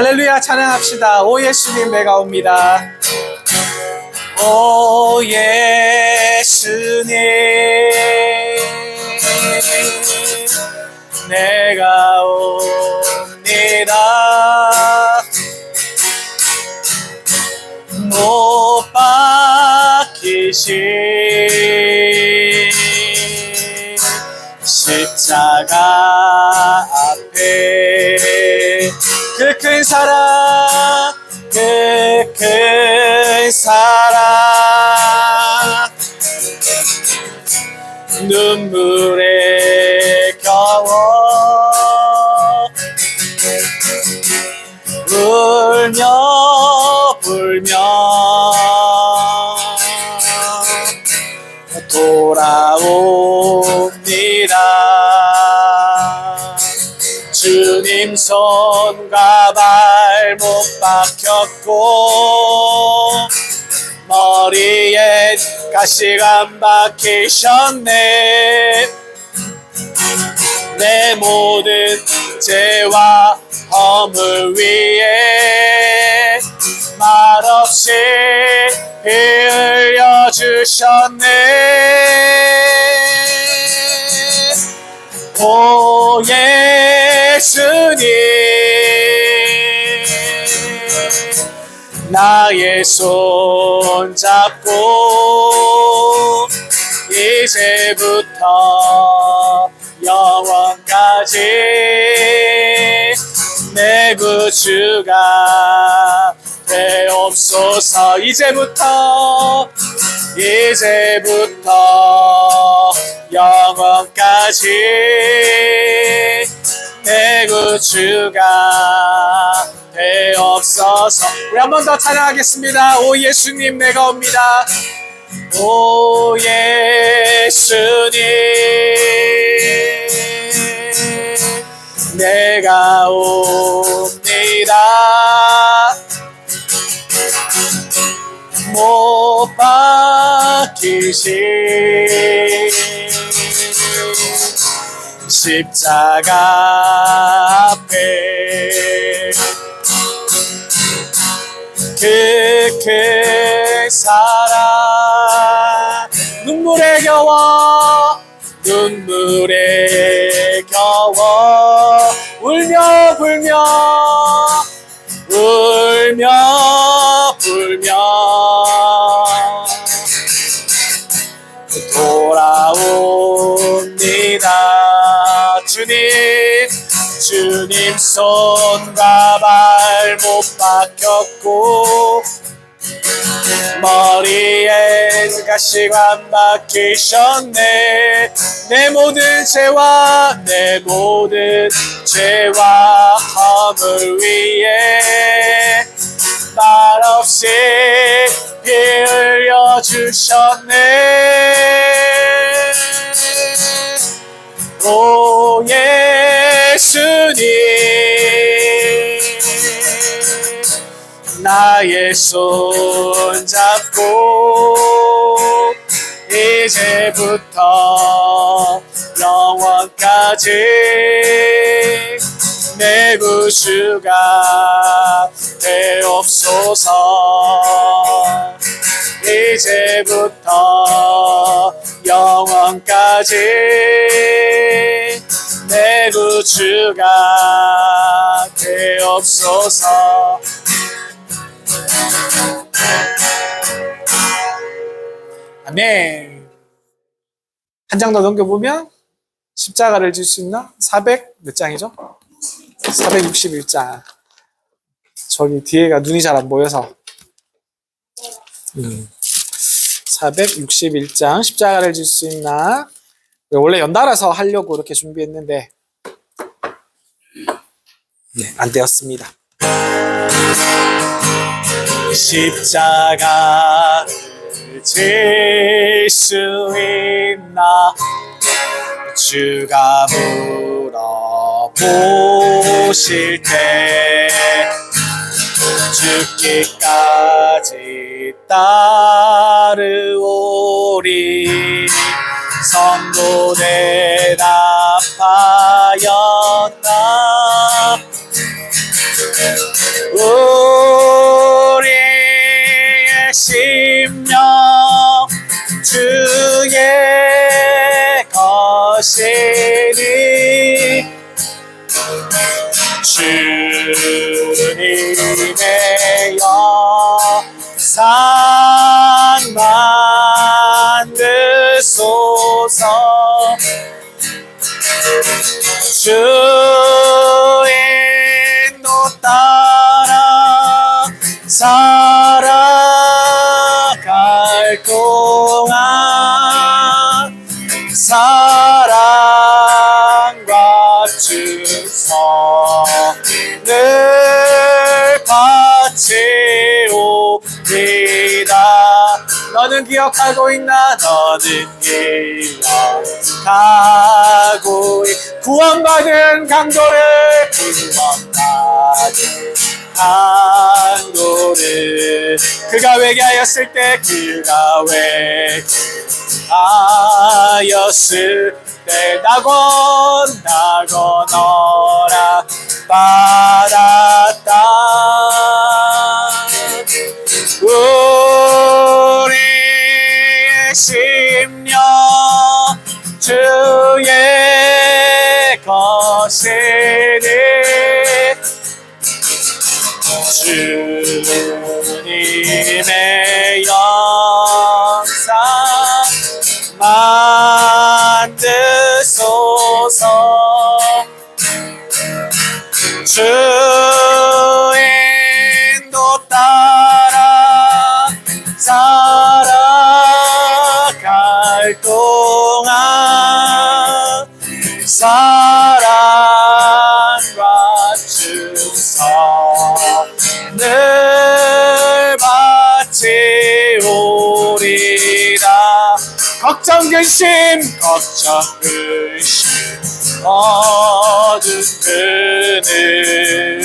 할렐루야 찬양합시다. 오 예수님 내가 옵니다. 오 예수님 내가 옵니다. 못 박히신 십자가 앞에 그 큰 사랑 그 큰 사랑 눈물에 겨워 울며 불며 돌아옵니다. 주님 손과 발못 박혔고 머리에 가시가 안 박히셨네. 내 모든 죄와 허물 위에 말없이 피 흘려주셨네. 오 예수님 나의 손 잡고 이제부터 영원까지 내 구주가 되옵소서. 이제부터 영원까지 내 구주가 되옵소서. 우리 한 번 더 찬양하겠습니다. 오 예수님 내가 옵니다. 오 예수님 내가 옵니다. 못 박히신 십자가 앞에 그 큰 사랑 눈물에 겨워 울며 불며 돌아옵니다. 주님 손과 발 못 박혔고 머리에 가시가 안 박히셨네. 내 모든 죄와 허물 위에 말없이 피 흘려주셨네. 오 예수님 나의 손 잡고 이제부터 영원까지 내 구주가 되옵소서. 이제부터 영원까지 내 구주가 되옵소서. 아멘. 한 장 더 넘겨보면 십자가를 질 수 있나? 400 몇 장이죠? 461장. 저기 뒤에가 눈이 잘 안 보여서 461장 십자가를 질 수 있나? 원래 연달아서 하려고 이렇게 준비했는데 안 되었습니다. 십자가 질 수 있나? 주가 물어보실 때 죽기까지 따르오리. 성도 대답하였나? 우리의 심령 주의 것이니 주님의 영상 만드소서. 주의 인도 따라 살아갈 동안 사랑과 충성을 바치오리다. 너는 기억하고 있나? 너는 기억하고 구원받은 강도를 구원받은 강도를 그가 회개하였을 때 그가 회개하였을 때 낙원 허락 받았다. 우리의 심령 주의 것이니 주님의 영상 만드소서. 주의 인도 따라 살아갈 동안 사랑과 충성을 바치오리다. 걱정 근심 어두운 그늘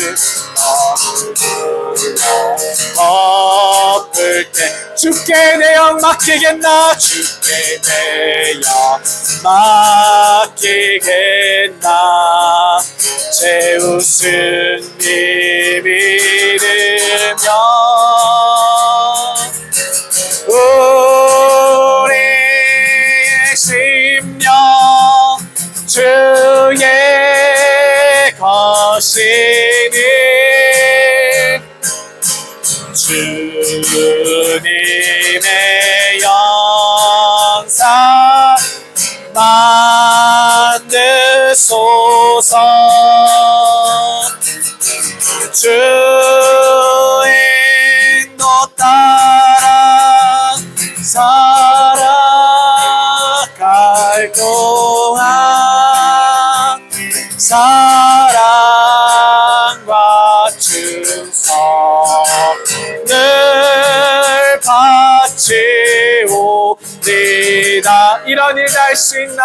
덮을 때 주께 내 영 맡기겠나. 주께 내 영 맡기겠나. 제우스님 믿으며 우리의 심령 주의 것이니 주님의 영상 만드소서. 주의 인도 따라 살아갈 동안 사랑과 충성을 바치오리다. 이런 일 할 수 있나?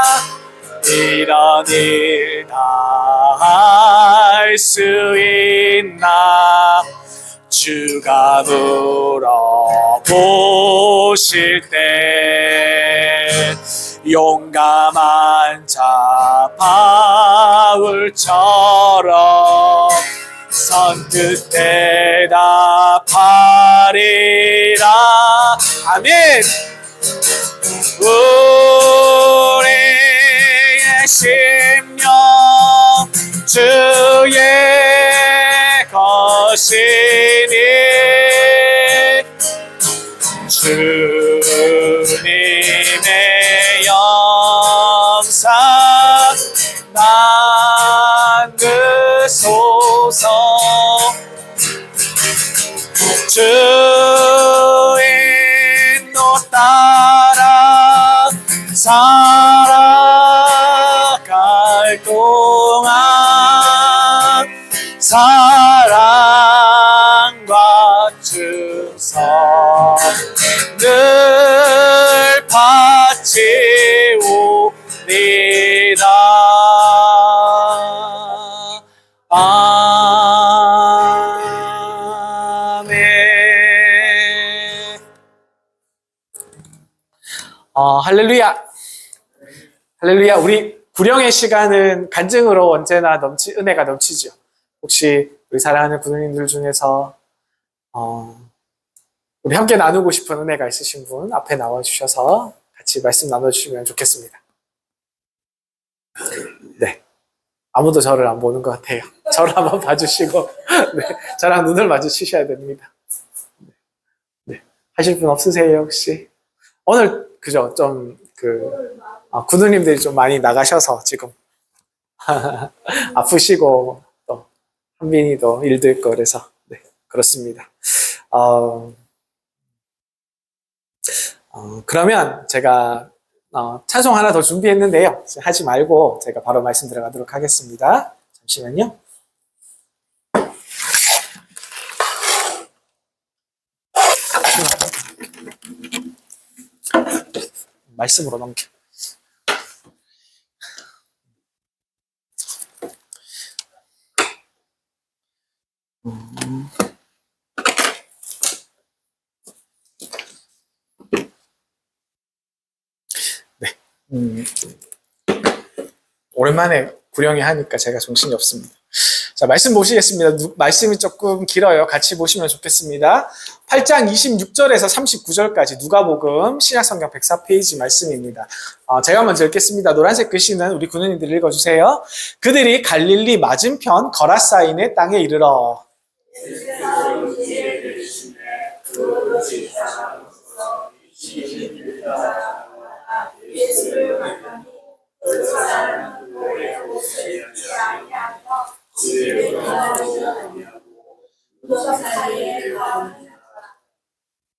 이런 일 다 할 수 있나? 주가 물어보실 때 용감한 자 바울처럼 선뜻 대답하리라. 아멘. 우리의 심령 주의 것이니 주님의 영상 만드소서. 주의 인도 따라 살아갈 동안 사랑과 충성을 바치오리다. 아멘. 할렐루야. 할렐루야. 우리 구령의 시간은 간증으로 언제나 은혜가 넘치죠. 혹시 우리 사랑하는 구누님들 중에서 우리 함께 나누고 싶은 은혜가 있으신 분 앞에 나와주셔서 같이 말씀 나눠주시면 좋겠습니다. 네, 아무도 저를 안 보는 것 같아요. 저를 한번 봐주시고 네, 저랑 눈을 마주치셔야 됩니다. 네, 하실 분 없으세요 혹시? 오늘 그죠? 좀 구누님들이 좀 많이 나가셔서 지금 아프시고 또 한빈이도 일도 있고 그래서 네, 그렇습니다. 그러면 제가 찬송 하나 더 준비했는데요. 하지 말고 제가 바로 말씀 들어가도록 하겠습니다. 잠시만요. 말씀으로 넘겨. 네. 오랜만에 구령이 하니까 제가 정신이 없습니다. 자, 말씀 보시겠습니다. 말씀이 조금 길어요. 같이 보시면 좋겠습니다. 8장 26절에서 39절까지 누가복음 신약성경 104페이지 말씀입니다. 제가 먼저 읽겠습니다. 노란색 글씨는 우리 군우님들 읽어주세요. 그들이 갈릴리 맞은편 거라사인의 땅에 이르러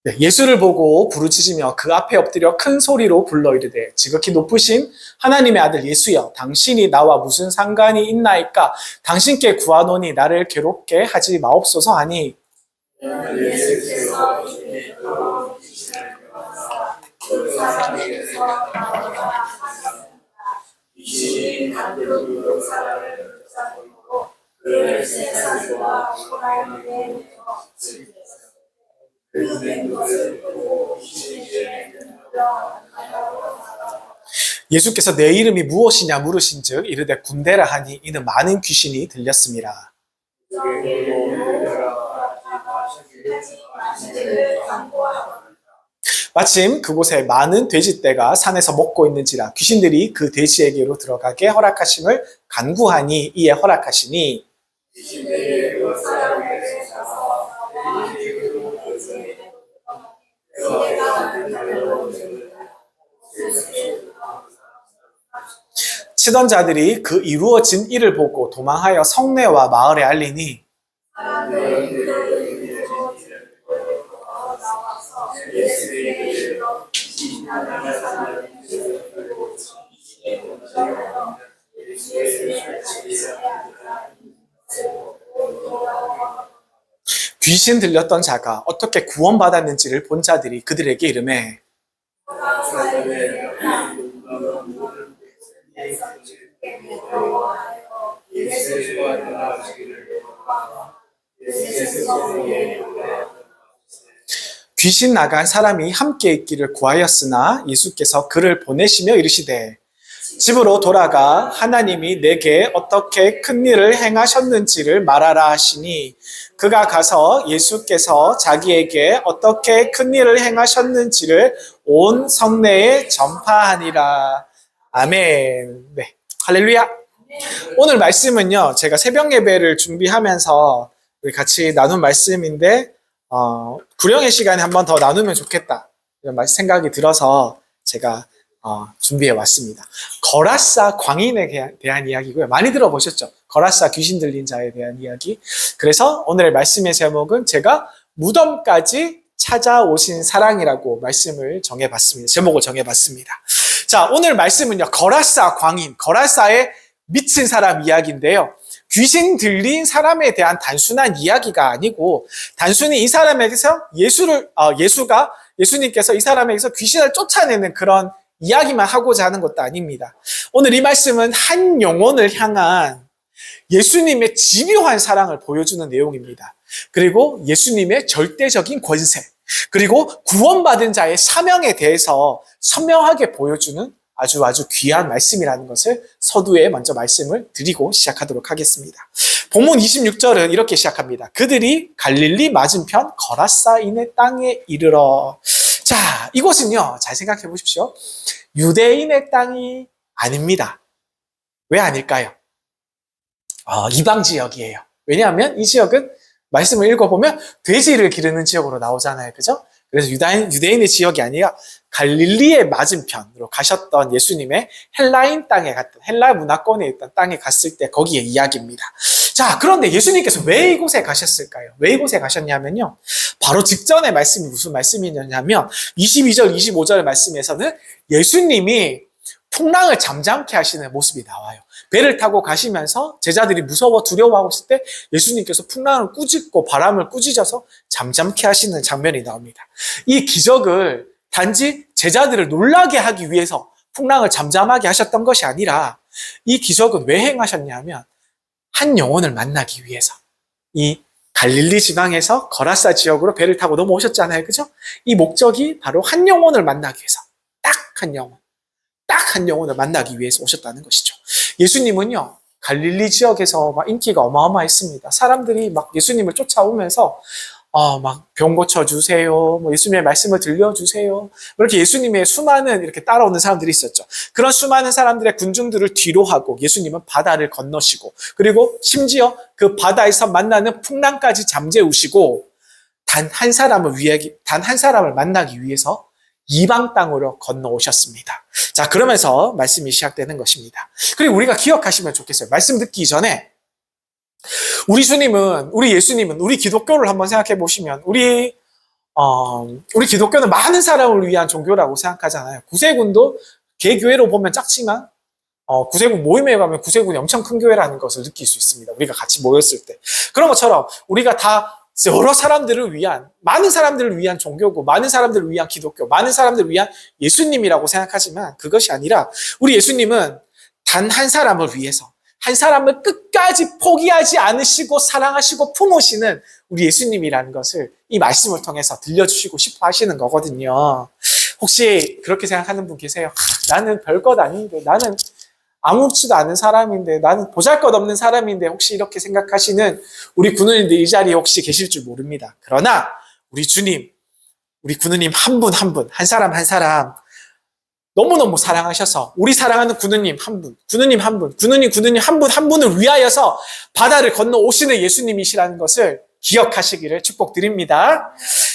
네, 예수를 보고 부르짖으며 그 앞에 엎드려 큰 소리로 불러 이르되 지극히 높으신 하나님의 아들 예수여 당신이 나와 무슨 상관이 있나이까 당신께 구하노니 나를 괴롭게 하지 마옵소서 하니 예수께서 내 이름이 무엇이냐 물으신즉 이르되 군대라 하니 이는 많은 귀신이 들렸음이라. 마침 그곳에 많은 돼지떼가 산에서 먹고 있는지라 귀신들이 그 돼지에게로 들어가게 허락하심을 간구하니 이에 허락하시니 치던 자들이 그 이루어진 일을 보고 도망하여 성내와 마을에 알리니 귀신 들렸던 자가 어떻게 구원받았는지를 본 자들이 그들에게 이르매 귀신 나간 사람이 함께 있기를 구하였으나 예수께서 그를 보내시며 이르시되 집으로 돌아가 하나님이 내게 어떻게 큰 일을 행하셨는지를 말하라 하시니 그가 가서 예수께서 자기에게 어떻게 큰 일을 행하셨는지를 온 성내에 전파하니라. 아멘. 네, 할렐루야. 오늘 말씀은요, 제가 새벽 예배를 준비하면서 우리 같이 나눈 말씀인데 구령의 시간에 한 번 더 나누면 좋겠다 이런 생각이 들어서 제가 준비해 왔습니다. 거라사 광인에 대한 이야기고요. 많이 들어보셨죠? 거라사 귀신 들린 자에 대한 이야기. 그래서 오늘의 말씀의 제목은 제가 무덤까지 찾아오신 사랑이라고 말씀을 정해봤습니다. 제목을 정해봤습니다. 자, 오늘 말씀은요. 거라사 광인, 거라사의 미친 사람 이야기인데요. 귀신 들린 사람에 대한 단순한 이야기가 아니고 단순히 이 사람에게서 예수님께서 이 사람에게서 귀신을 쫓아내는 그런 이야기만 하고자 하는 것도 아닙니다. 오늘 이 말씀은 한 영혼을 향한 예수님의 집요한 사랑을 보여주는 내용입니다. 그리고 예수님의 절대적인 권세, 그리고 구원받은 자의 사명에 대해서 선명하게 보여주는 아주 귀한 말씀이라는 것을 서두에 먼저 말씀을 드리고 시작하도록 하겠습니다. 본문 26절은 이렇게 시작합니다. 그들이 갈릴리 맞은편 거라사인의 땅에 이르러. 자, 이곳은요, 잘 생각해 보십시오. 유대인의 땅이 아닙니다. 왜 아닐까요? 이방 지역이에요. 왜냐하면 이 지역은 말씀을 읽어보면 돼지를 기르는 지역으로 나오잖아요. 그죠? 그래서 유대인의 지역이 아니라 갈릴리의 맞은편으로 가셨던 예수님의 헬라인 땅에 갔던, 헬라 문화권에 있던 땅에 갔을 때 거기에 이야기입니다. 자, 그런데 예수님께서 왜 이곳에 가셨을까요? 왜 이곳에 가셨냐면요. 바로 직전의 말씀이 무슨 말씀이냐면 22절, 25절 말씀에서는 예수님이 풍랑을 잠잠케 하시는 모습이 나와요. 배를 타고 가시면서 제자들이 무서워 두려워하고 있을 때 예수님께서 풍랑을 꾸짖고 바람을 꾸짖어서 잠잠케 하시는 장면이 나옵니다. 이 기적을 단지 제자들을 놀라게 하기 위해서 풍랑을 잠잠하게 하셨던 것이 아니라 이 기적은 왜 행하셨냐면 한 영혼을 만나기 위해서. 이 갈릴리 지방에서 거라사 지역으로 배를 타고 넘어오셨잖아요. 그죠? 이 목적이 바로 한 영혼을 만나기 위해서. 딱 한 영혼. 딱 한 영혼을 만나기 위해서 오셨다는 것이죠. 예수님은요, 갈릴리 지역에서 막 인기가 어마어마했습니다. 사람들이 막 예수님을 쫓아오면서 막 병 고쳐주세요. 뭐 예수님의 말씀을 들려주세요. 이렇게 예수님의 수많은 이렇게 따라오는 사람들이 있었죠. 그런 수많은 사람들의 군중들을 뒤로 하고 예수님은 바다를 건너시고 그리고 심지어 그 바다에서 만나는 풍랑까지 잠재우시고 단 한 사람을 만나기 위해서 이방 땅으로 건너오셨습니다. 자, 그러면서 말씀이 시작되는 것입니다. 그리고 우리가 기억하시면 좋겠어요. 말씀 듣기 전에 우리 예수님은 우리 기독교를 한번 생각해 보시면 우리 기독교는 많은 사람을 위한 종교라고 생각하잖아요. 구세군도 개교회로 보면 작지만 구세군 모임에 가면 구세군이 엄청 큰 교회라는 것을 느낄 수 있습니다. 우리가 같이 모였을 때. 그런 것처럼 우리가 다 여러 사람들을 위한, 많은 사람들을 위한 종교고, 많은 사람들을 위한 기독교, 많은 사람들을 위한 예수님이라고 생각하지만 그것이 아니라 우리 예수님은 단 한 사람을 위해서, 한 사람을 끝까지 포기하지 않으시고 사랑하시고 품으시는 우리 예수님이라는 것을 이 말씀을 통해서 들려주시고 싶어 하시는 거거든요. 혹시 그렇게 생각하는 분 계세요? 나는 별것 아닌데, 나는 아무렇지도 않은 사람인데, 나는 보잘것없는 사람인데, 혹시 이렇게 생각하시는 우리 군우님들 이 자리에 혹시 계실 줄 모릅니다. 그러나 우리 주님, 우리 군우님 한 분 한 분, 한 사람 한 사람 너무너무 사랑하셔서 우리 사랑하는 군우님 한 분, 군우님 한 분, 군우님 한 분 한 분을 위하여서 바다를 건너 오시는 예수님이시라는 것을 기억하시기를 축복드립니다.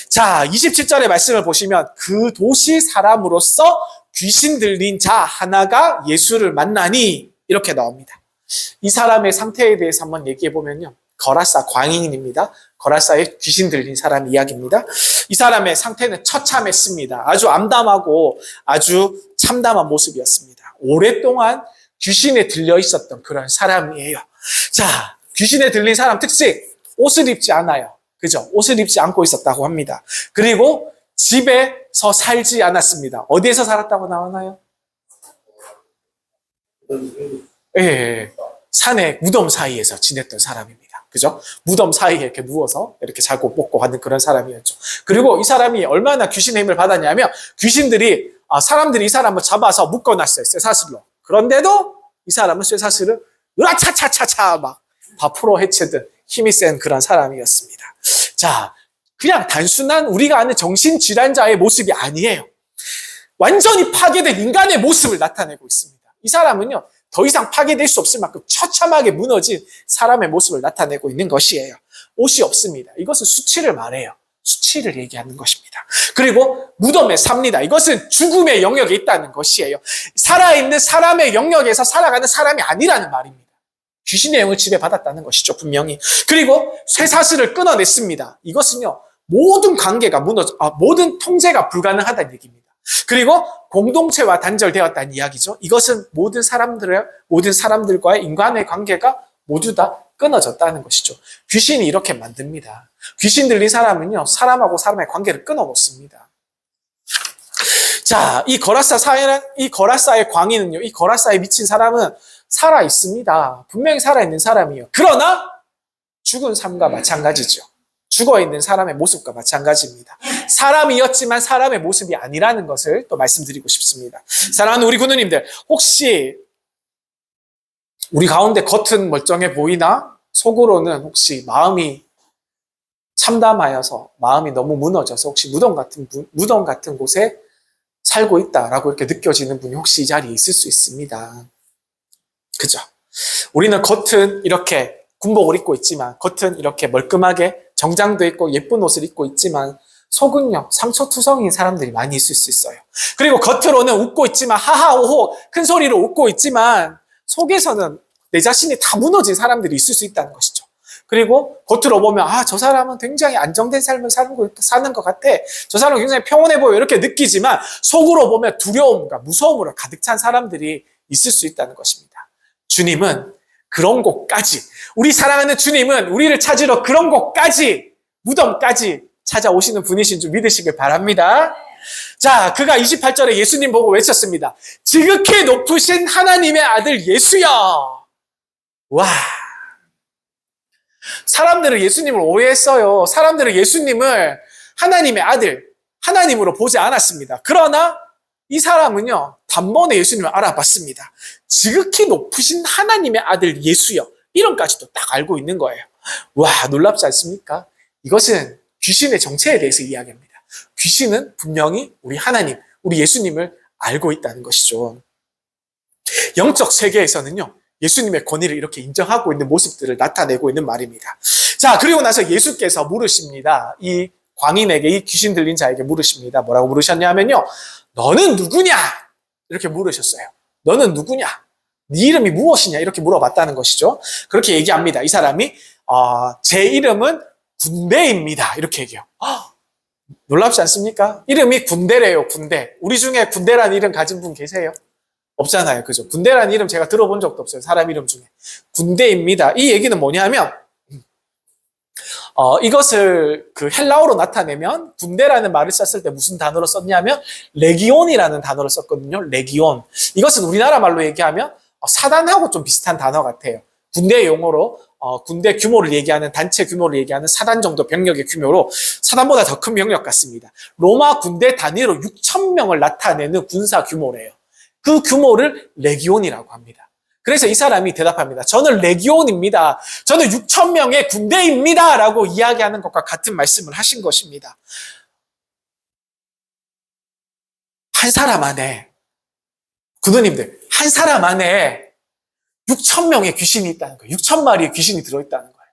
자, 27절의 말씀을 보시면 그 도시 사람으로서 귀신 들린 자 하나가 예수를 만나니 이렇게 나옵니다. 이 사람의 상태에 대해서 한번 얘기해 보면요. 거라사 광인입니다. 거라사에 귀신 들린 사람 이야기입니다. 이 사람의 상태는 처참했습니다. 아주 암담하고 아주 참담한 모습이었습니다. 오랫동안 귀신에 들려 있었던 그런 사람이에요. 자, 귀신에 들린 사람 특징, 옷을 입지 않아요. 그죠? 옷을 입지 않고 있었다고 합니다. 그리고 집에서 살지 않았습니다. 어디에서 살았다고 나오나요? 예, 산의 무덤 사이에서 지냈던 사람입니다. 그죠? 무덤 사이에 이렇게 누워서 이렇게 자고 먹고 하는 그런 사람이었죠. 그리고 이 사람이 얼마나 귀신의 힘을 받았냐면 사람들이 이 사람을 잡아서 묶어놨어요. 쇠사슬로. 그런데도 이 사람은 쇠사슬을 으아차차차차 막 다 풀어 헤치듯 힘이 센 그런 사람이었습니다. 자, 그냥 단순한 우리가 아는 정신질환자의 모습이 아니에요. 완전히 파괴된 인간의 모습을 나타내고 있습니다. 이 사람은요, 더 이상 파괴될 수 없을 만큼 처참하게 무너진 사람의 모습을 나타내고 있는 것이에요. 옷이 없습니다. 이것은 수치를 말해요. 수치를 얘기하는 것입니다. 그리고 무덤에 삽니다. 이것은 죽음의 영역에 있다는 것이에요. 살아있는 사람의 영역에서 살아가는 사람이 아니라는 말입니다. 귀신의 영을 지배받았다는 것이죠, 분명히. 그리고 쇠사슬을 끊어냈습니다. 이것은요, 모든 모든 통제가 불가능하다는 얘기입니다. 그리고 공동체와 단절되었다는 이야기죠. 이것은 모든 사람들과의 인간의 관계가 모두 다 끊어졌다는 것이죠. 귀신이 이렇게 만듭니다. 귀신 들린 사람은요, 사람하고 사람의 관계를 끊어놓습니다. 자, 이 거라사의 광인은요, 이 거라사에 미친 사람은 살아 있습니다. 분명히 살아있는 사람이에요. 그러나 죽은 삶과 마찬가지죠. 죽어있는 사람의 모습과 마찬가지입니다. 사람이었지만 사람의 모습이 아니라는 것을 또 말씀드리고 싶습니다. 사랑하는 우리 군우님들, 혹시 우리 가운데 겉은 멀쩡해 보이나 속으로는 혹시 마음이 참담하여서 마음이 너무 무너져서 혹시 무덤 같은 곳에 살고 있다라고 이렇게 느껴지는 분이 혹시 이 자리에 있을 수 있습니다. 그죠? 우리는 겉은 이렇게 군복을 입고 있지만, 겉은 이렇게 멀끔하게 정장도 입고 예쁜 옷을 입고 있지만 속은요 상처투성이인 사람들이 많이 있을 수 있어요. 그리고 겉으로는 웃고 있지만, 하하오호 큰 소리로 웃고 있지만 속에서는 내 자신이 다 무너진 사람들이 있을 수 있다는 것이죠. 그리고 겉으로 보면 저 사람은 굉장히 안정된 삶을 사는 것 같아, 저 사람은 굉장히 평온해 보여, 이렇게 느끼지만 속으로 보면 두려움과 무서움으로 가득 찬 사람들이 있을 수 있다는 것입니다. 주님은 그런 곳까지, 우리 사랑하는 주님은 우리를 찾으러 그런 곳까지, 무덤까지 찾아오시는 분이신 줄 믿으시길 바랍니다. 자, 그가 28절에 예수님 보고 외쳤습니다. 지극히 높으신 하나님의 아들 예수야. 와, 사람들은 예수님을 오해했어요. 사람들은 예수님을 하나님의 아들, 하나님으로 보지 않았습니다. 그러나 이 사람은요, 단번에 예수님을 알아봤습니다. 지극히 높으신 하나님의 아들 예수여, 이름까지도 딱 알고 있는 거예요. 와, 놀랍지 않습니까? 이것은 귀신의 정체에 대해서 이야기합니다. 귀신은 분명히 우리 하나님, 우리 예수님을 알고 있다는 것이죠. 영적 세계에서는요, 예수님의 권위를 이렇게 인정하고 있는 모습들을 나타내고 있는 말입니다. 자, 그리고 나서 예수께서 물으십니다. 이 광인에게, 이 귀신 들린 자에게 물으십니다. 뭐라고 물으셨냐 하면요, 너는 누구냐? 이렇게 물으셨어요. 너는 누구냐? 네 이름이 무엇이냐? 이렇게 물어봤다는 것이죠. 그렇게 얘기합니다. 이 사람이 제 이름은 군대입니다. 이렇게 얘기해요. 놀랍지 않습니까? 이름이 군대래요. 군대. 우리 중에 군대라는 이름 가진 분 계세요? 없잖아요. 그죠? 군대라는 이름 제가 들어본 적도 없어요. 사람 이름 중에. 군대입니다. 이 얘기는 뭐냐면, 이것을 그 헬라어로 나타내면, 군대라는 말을 썼을 때 무슨 단어로 썼냐면 레기온이라는 단어를 썼거든요. 레기온. 이것은 우리나라 말로 얘기하면 사단하고 좀 비슷한 단어 같아요. 군대 용어로 군대 규모를 얘기하는, 단체 규모를 얘기하는 사단 정도 병력의 규모로 사단보다 더 큰 병력 같습니다. 로마 군대 단위로 6,000명을 나타내는 군사 규모래요. 그 규모를 레기온이라고 합니다. 그래서 이 사람이 대답합니다. 저는 레기온입니다. 저는 6,000명의 군대입니다. 라고 이야기하는 것과 같은 말씀을 하신 것입니다. 한 사람 안에, 군우님들, 한 사람 안에 6,000명의 귀신이 있다는 거예요. 6,000마리의 귀신이 들어있다는 거예요.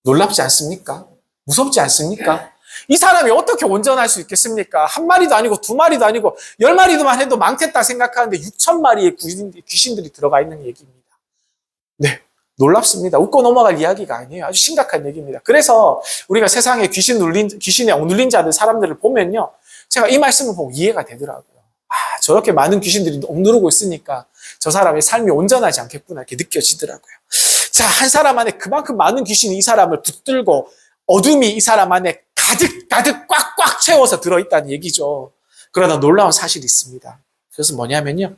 놀랍지 않습니까? 무섭지 않습니까? 이 사람이 어떻게 온전할 수 있겠습니까? 한 마리도 아니고 두 마리도 아니고 10마리도만 해도 많겠다 생각하는데 6,000마리의 귀신들이 들어가 있는 얘기입니다. 네, 놀랍습니다. 웃고 넘어갈 이야기가 아니에요. 아주 심각한 얘기입니다. 그래서 우리가 세상에 귀신에 억눌린 자들, 사람들을 보면요, 제가 이 말씀을 보고 이해가 되더라고요. 저렇게 많은 귀신들이 억누르고 있으니까 저 사람의 삶이 온전하지 않겠구나, 이렇게 느껴지더라고요. 자, 한 사람 안에 그만큼 많은 귀신이 이 사람을 붙들고 어둠이 이 사람 안에 가득 꽉꽉 채워서 들어있다는 얘기죠. 그러나 놀라운 사실이 있습니다. 그것은 뭐냐면요,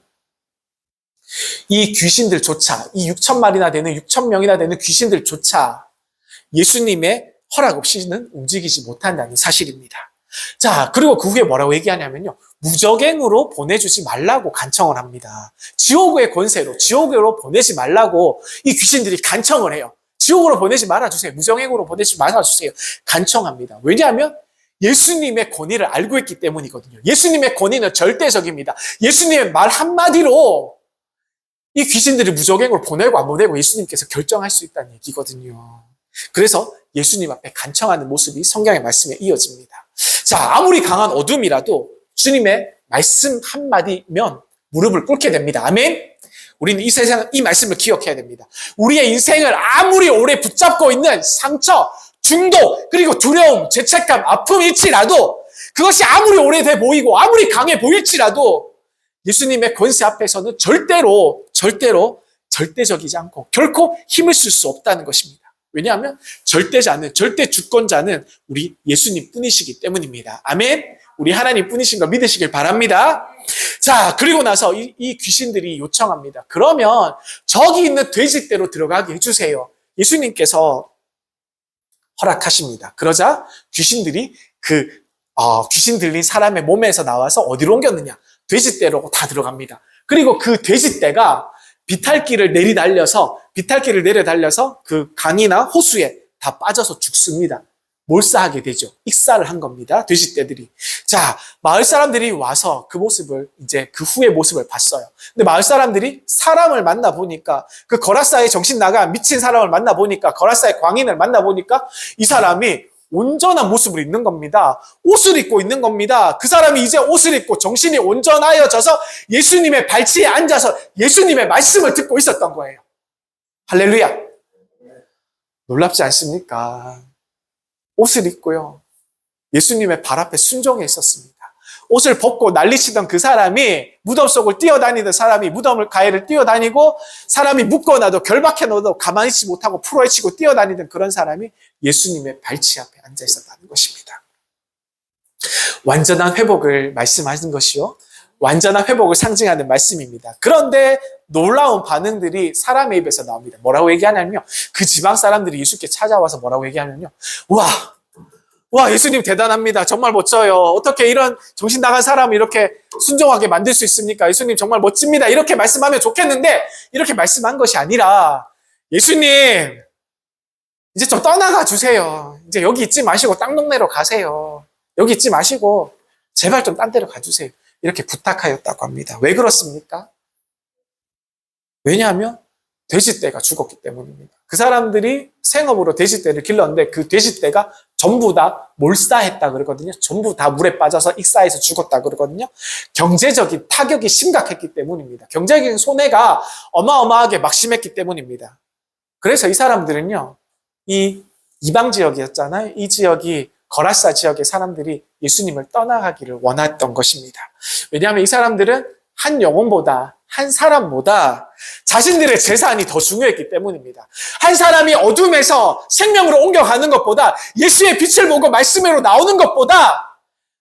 이 귀신들조차, 이 6,000마리나 되는, 6,000명이나 되는 귀신들조차 예수님의 허락 없이는 움직이지 못한다는 사실입니다. 자, 그리고 그 후에 뭐라고 얘기하냐면요, 무적행으로 보내주지 말라고 간청을 합니다. 지옥의 권세로, 지옥으로 보내지 말라고 이 귀신들이 간청을 해요. 지옥으로 보내지 말아주세요. 무정행으로 보내지 말아주세요. 간청합니다. 왜냐하면 예수님의 권위를 알고 있기 때문이거든요. 예수님의 권위는 절대적입니다. 예수님의 말 한마디로 이 귀신들을 무적행으로 보내고 안 보내고 예수님께서 결정할 수 있다는 얘기거든요. 그래서 예수님 앞에 간청하는 모습이 성경의 말씀에 이어집니다. 자, 아무리 강한 어둠이라도 주님의 말씀 한마디면 무릎을 꿇게 됩니다. 아멘? 우리는 이 세상, 이 말씀을 기억해야 됩니다. 우리의 인생을 아무리 오래 붙잡고 있는 상처, 중독, 그리고 두려움, 죄책감, 아픔일지라도, 그것이 아무리 오래돼 보이고 아무리 강해 보일지라도 예수님의 권세 앞에서는 절대적이지 않고 결코 힘을 쓸 수 없다는 것입니다. 왜냐하면 절대 주권자는 우리 예수님 뿐이시기 때문입니다. 아멘? 우리 하나님 뿐이신 거 믿으시길 바랍니다. 자, 그리고 나서 이 귀신들이 요청합니다. 그러면 저기 있는 돼지떼로 들어가게 해주세요. 예수님께서 허락하십니다. 그러자 귀신들이 귀신 들린 사람의 몸에서 나와서 어디로 옮겼느냐? 돼지떼로 다 들어갑니다. 그리고 그 돼지떼가 비탈길을 내려달려서 그 강이나 호수에 다 빠져서 죽습니다. 몰사하게 되죠. 익사를 한 겁니다. 돼지떼들이. 자, 마을 사람들이 와서 그 모습을, 이제 그 후의 모습을 봤어요. 근데 마을 사람들이 사람을 만나보니까, 그 거라사의 정신 나간 미친 사람을 만나보니까, 거라사의 광인을 만나보니까 이 사람이 온전한 모습을 입는 겁니다. 옷을 입고 있는 겁니다. 그 사람이 이제 옷을 입고 정신이 온전하여져서 예수님의 발치에 앉아서 예수님의 말씀을 듣고 있었던 거예요. 할렐루야. 놀랍지 않습니까? 옷을 입고요. 예수님의 발 앞에 순종해 있었습니다. 옷을 벗고 난리치던 그 사람이, 무덤 속을 뛰어다니던 사람이 가해를 뛰어다니고, 사람이 묶어놔도 결박해 놓아도 가만히 있지 못하고 풀어헤치고 뛰어다니던 그런 사람이 예수님의 발치 앞에 앉아 있었다는 것입니다. 완전한 회복을 말씀하신 것이요. 완전한 회복을 상징하는 말씀입니다. 그런데 놀라운 반응들이 사람의 입에서 나옵니다. 뭐라고 얘기하냐면요. 그 지방 사람들이 예수께 찾아와서 뭐라고 얘기하냐면요. 와, 예수님 대단합니다. 정말 멋져요. 어떻게 이런 정신 나간 사람을 이렇게 순종하게 만들 수 있습니까? 예수님 정말 멋집니다. 이렇게 말씀하면 좋겠는데, 이렇게 말씀한 것이 아니라, 예수님, 이제 좀 떠나가 주세요. 이제 여기 있지 마시고 땅 동네로 가세요. 여기 있지 마시고 제발 좀 딴 데로 가주세요. 이렇게 부탁하였다고 합니다. 왜 그렇습니까? 왜냐하면 돼지떼가 죽었기 때문입니다. 그 사람들이 생업으로 돼지떼를 길렀는데 그 돼지떼가 전부 다 몰사했다 그러거든요. 전부 다 물에 빠져서 익사해서 죽었다 그러거든요. 경제적인 타격이 심각했기 때문입니다. 경제적인 손해가 어마어마하게 막심했기 때문입니다. 그래서 이 사람들은요, 이 이방 지역이었잖아요. 이 지역이 거라사 지역의 사람들이 예수님을 떠나가기를 원했던 것입니다. 왜냐하면 이 사람들은 한 영혼보다, 한 사람보다 자신들의 재산이 더 중요했기 때문입니다. 한 사람이 어둠에서 생명으로 옮겨가는 것보다, 예수의 빛을 보고 말씀으로 나오는 것보다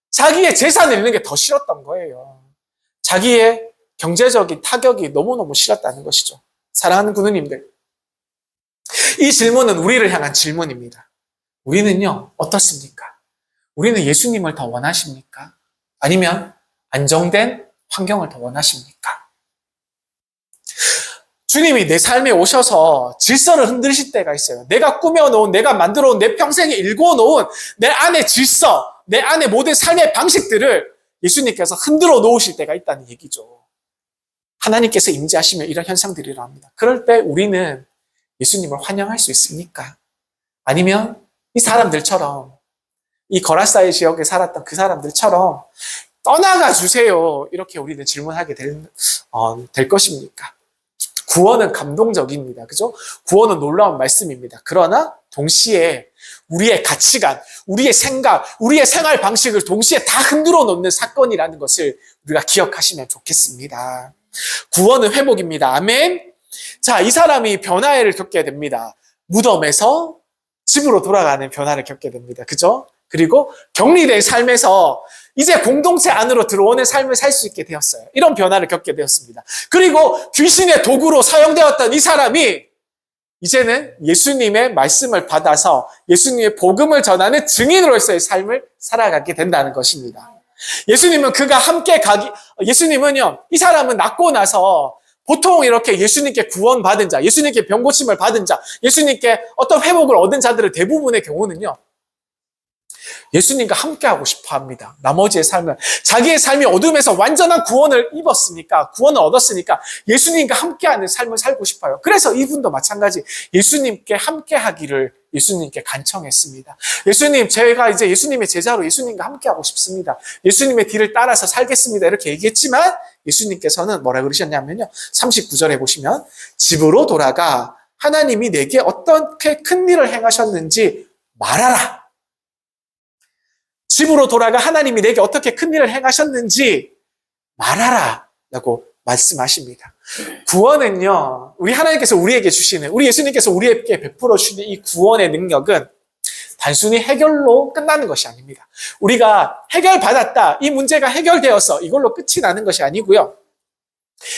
자기의 재산을 잃는 게 더 싫었던 거예요. 자기의 경제적인 타격이 너무너무 싫었다는 것이죠. 사랑하는 구누님들, 이 질문은 우리를 향한 질문입니다. 우리는요, 어떻습니까? 우리는 예수님을 더 원하십니까? 아니면 안정된 환경을 더 원하십니까? 주님이 내 삶에 오셔서 질서를 흔드실 때가 있어요. 내가 꾸며놓은, 내가 만들어온, 내 평생에 일궈놓은 내 안의 질서, 내 안의 모든 삶의 방식들을 예수님께서 흔들어 놓으실 때가 있다는 얘기죠. 하나님께서 임재하시면 이런 현상들이 일어납니다. 그럴 때 우리는 예수님을 환영할 수 있습니까? 아니면 이 사람들처럼, 이 거라사의 지역에 살았던 그 사람들처럼 떠나가 주세요, 이렇게 우리는 질문하게 될 것입니까? 구원은 감동적입니다. 그죠? 구원은 놀라운 말씀입니다. 그러나 동시에 우리의 가치관, 우리의 생각, 우리의 생활 방식을 동시에 다 흔들어 놓는 사건이라는 것을 우리가 기억하시면 좋겠습니다. 구원은 회복입니다. 아멘. 자, 이 사람이 변화를 겪게 됩니다. 무덤에서 집으로 돌아가는 변화를 겪게 됩니다. 그죠? 그리고 격리된 삶에서 이제 공동체 안으로 들어오는 삶을 살 수 있게 되었어요. 이런 변화를 겪게 되었습니다. 그리고 귀신의 도구로 사용되었던 이 사람이 이제는 예수님의 말씀을 받아서 예수님의 복음을 전하는 증인으로서의 삶을 살아가게 된다는 것입니다. 예수님은요, 이 사람은 낫고 나서 보통 이렇게 예수님께 구원받은 자, 예수님께 병고침을 받은 자, 예수님께 어떤 회복을 얻은 자들의 대부분의 경우는요, 예수님과 함께하고 싶어 합니다. 나머지의 삶을. 자기의 삶이 어둠에서 완전한 구원을 입었으니까, 구원을 얻었으니까 예수님과 함께하는 삶을 살고 싶어요. 그래서 이분도 마찬가지 예수님께 함께하기를 예수님께 간청했습니다. 예수님, 제가 이제 예수님의 제자로 예수님과 함께하고 싶습니다. 예수님의 뒤를 따라서 살겠습니다. 이렇게 얘기했지만 예수님께서는 뭐라 그러셨냐면요, 39절에 보시면 집으로 돌아가 하나님이 내게 어떻게 큰 일을 행하셨는지 말하라. 집으로 돌아가 하나님이 내게 어떻게 큰 일을 행하셨는지 말하라 라고 말씀하십니다. 구원은요, 우리 하나님께서 우리에게 주시는, 우리 예수님께서 우리에게 베풀어 주시는 이 구원의 능력은 단순히 해결로 끝나는 것이 아닙니다. 우리가 해결받았다, 이 문제가 해결되어서 이걸로 끝이 나는 것이 아니고요.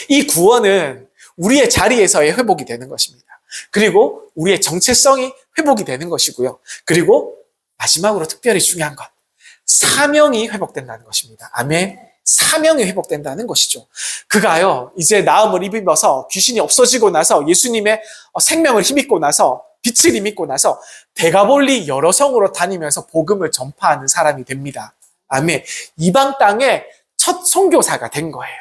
이 구원은 우리의 자리에서의 회복이 되는 것입니다. 그리고 우리의 정체성이 회복이 되는 것이고요. 그리고 마지막으로 특별히 중요한 것, 사명이 회복된다는 것입니다. 아멘. 사명이 회복된다는 것이죠. 그가요, 이제 나음을 입어서 귀신이 없어지고 나서 예수님의 생명을 힘입고 나서 빛을 힘입고 나서 데가볼리 여러 성으로 다니면서 복음을 전파하는 사람이 됩니다. 아멘. 이방 땅의 첫 선교사가 된 거예요.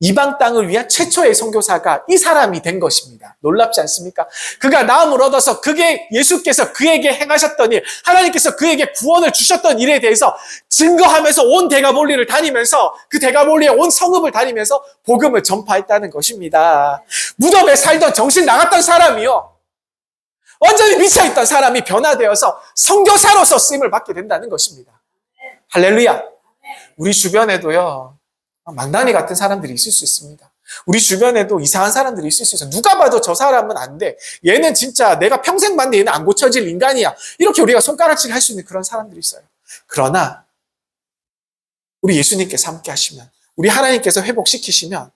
이방 땅을 위한 최초의 선교사가 이 사람이 된 것입니다. 놀랍지 않습니까? 그가 나음을 얻어서 그게 예수께서 그에게 행하셨던 일, 하나님께서 그에게 구원을 주셨던 일에 대해서 증거하면서 온 데가볼리를 다니면서 그 데가볼리의 온 성읍을 다니면서 복음을 전파했다는 것입니다. 무덤에 살던 정신 나갔던 사람이요, 완전히 미쳐있던 사람이 변화되어서 선교사로서 쓰임을 받게 된다는 것입니다. 할렐루야. 우리 주변에도요, 망나니 같은 사람들이 있을 수 있습니다. 우리 주변에도 이상한 사람들이 있을 수 있어요. 누가 봐도 저 사람은 안 돼. 얘는 진짜 내가 평생 봤는데 얘는 안 고쳐질 인간이야. 이렇게 우리가 손가락질 할 수 있는 그런 사람들이 있어요. 그러나 우리 예수님께서 함께 하시면, 우리 하나님께서 회복시키시면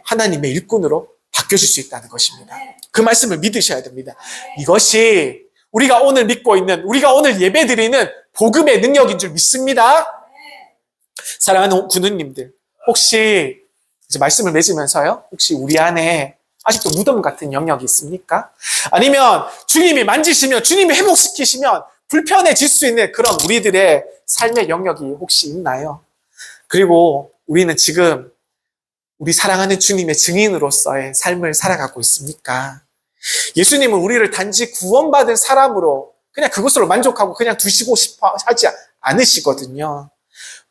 하나님의 일꾼으로 바뀌어질 수 있다는 것입니다. 그 말씀을 믿으셔야 됩니다. 이것이 우리가 오늘 믿고 있는, 우리가 오늘 예배드리는 복음의 능력인 줄 믿습니다. 사랑하는 군우님들, 혹시 이제 말씀을 맺으면서요, 혹시 우리 안에 아직도 무덤 같은 영역이 있습니까? 아니면 주님이 만지시면, 주님이 회복시키시면 불편해질 수 있는 그런 우리들의 삶의 영역이 혹시 있나요? 그리고 우리는 지금 우리 사랑하는 주님의 증인으로서의 삶을 살아가고 있습니까? 예수님은 우리를 단지 구원받은 사람으로 그냥 그것으로 만족하고 그냥 두시고 싶어 하지 않으시거든요.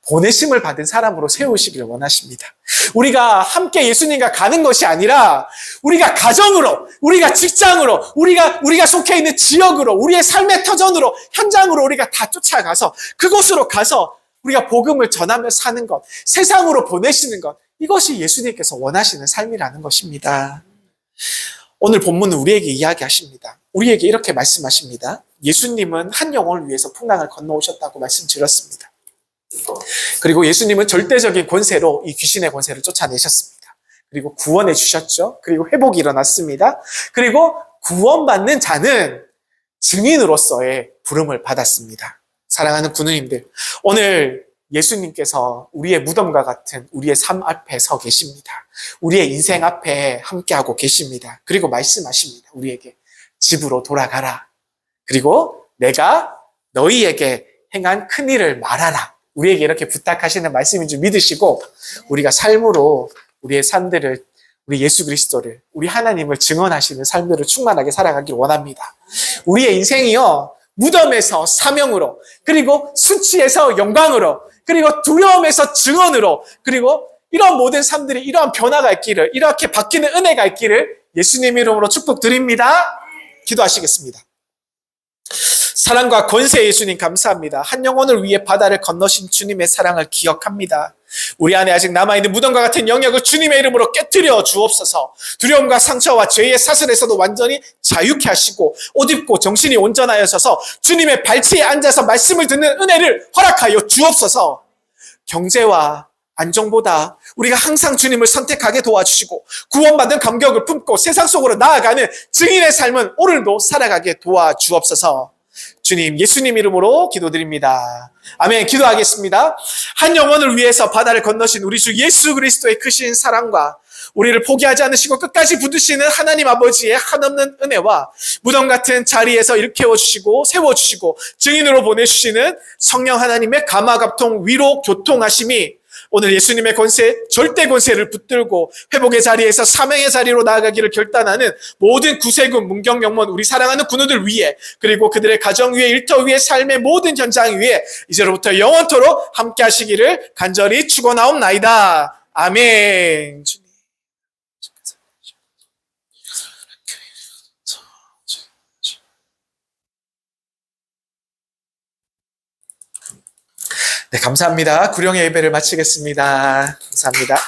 보내심을 받은 사람으로 세우시기를 원하십니다. 우리가 함께 예수님과 가는 것이 아니라 우리가 가정으로, 우리가 직장으로, 우리가 속해 있는 지역으로, 우리의 삶의 터전으로, 현장으로 우리가 다 쫓아가서 그곳으로 가서 우리가 복음을 전하며 사는 것, 세상으로 보내시는 것, 이것이 예수님께서 원하시는 삶이라는 것입니다. 오늘 본문은 우리에게 이야기하십니다. 우리에게 이렇게 말씀하십니다. 예수님은 한 영혼을 위해서 풍랑을 건너오셨다고 말씀드렸습니다. 그리고 예수님은 절대적인 권세로 이 귀신의 권세를 쫓아내셨습니다. 그리고 구원해 주셨죠. 그리고 회복이 일어났습니다. 그리고 구원받는 자는 증인으로서의 부름을 받았습니다. 사랑하는 군우님들, 오늘 예수님께서 우리의 무덤과 같은 우리의 삶 앞에 서 계십니다. 우리의 인생 앞에 함께하고 계십니다. 그리고 말씀하십니다. 우리에게 집으로 돌아가라. 그리고 내가 너희에게 행한 큰일을 말하라. 우리에게 이렇게 부탁하시는 말씀인 줄 믿으시고 우리가 삶으로 우리의 삶들을, 우리 예수 그리스도를, 우리 하나님을 증언하시는 삶들을 충만하게 살아가길 원합니다. 우리의 인생이요, 무덤에서 사명으로, 그리고 수치에서 영광으로, 그리고 두려움에서 증언으로, 그리고 이런 모든 삶들이 이러한 변화가 있기를, 이렇게 바뀌는 은혜가 있기를 예수님 이름으로 축복드립니다. 기도하시겠습니다. 사랑과 권세 예수님 감사합니다. 한 영혼을 위해 바다를 건너신 주님의 사랑을 기억합니다. 우리 안에 아직 남아있는 무덤과 같은 영역을 주님의 이름으로 깨뜨려 주옵소서. 두려움과 상처와 죄의 사슬에서도 완전히 자유케 하시고 옷 입고 정신이 온전하여져서 주님의 발치에 앉아서 말씀을 듣는 은혜를 허락하여 주옵소서. 경제와 안정보다 우리가 항상 주님을 선택하게 도와주시고 구원받은 감격을 품고 세상 속으로 나아가는 증인의 삶은 오늘도 살아가게 도와주옵소서. 주님, 예수님 이름으로 기도드립니다. 아멘. 기도하겠습니다. 한 영혼을 위해서 바다를 건너신 우리 주 예수 그리스도의 크신 사랑과 우리를 포기하지 않으시고 끝까지 붙드시는 하나님 아버지의 한없는 은혜와 무덤 같은 자리에서 일깨워 주시고 세워주시고 증인으로 보내주시는 성령 하나님의 감화갑통 위로 교통하심이 오늘 예수님의 권세, 절대 권세를 붙들고 회복의 자리에서 사명의 자리로 나아가기를 결단하는 모든 구세군, 문경영문, 우리 사랑하는 군우들 위에, 그리고 그들의 가정 위에, 일터 위에, 삶의 모든 현장 위에 이제로부터 영원토록 함께 하시기를 간절히 축원하옵나이다. 아멘. 주님. 네, 감사합니다. 구령의 예배를 마치겠습니다. 감사합니다.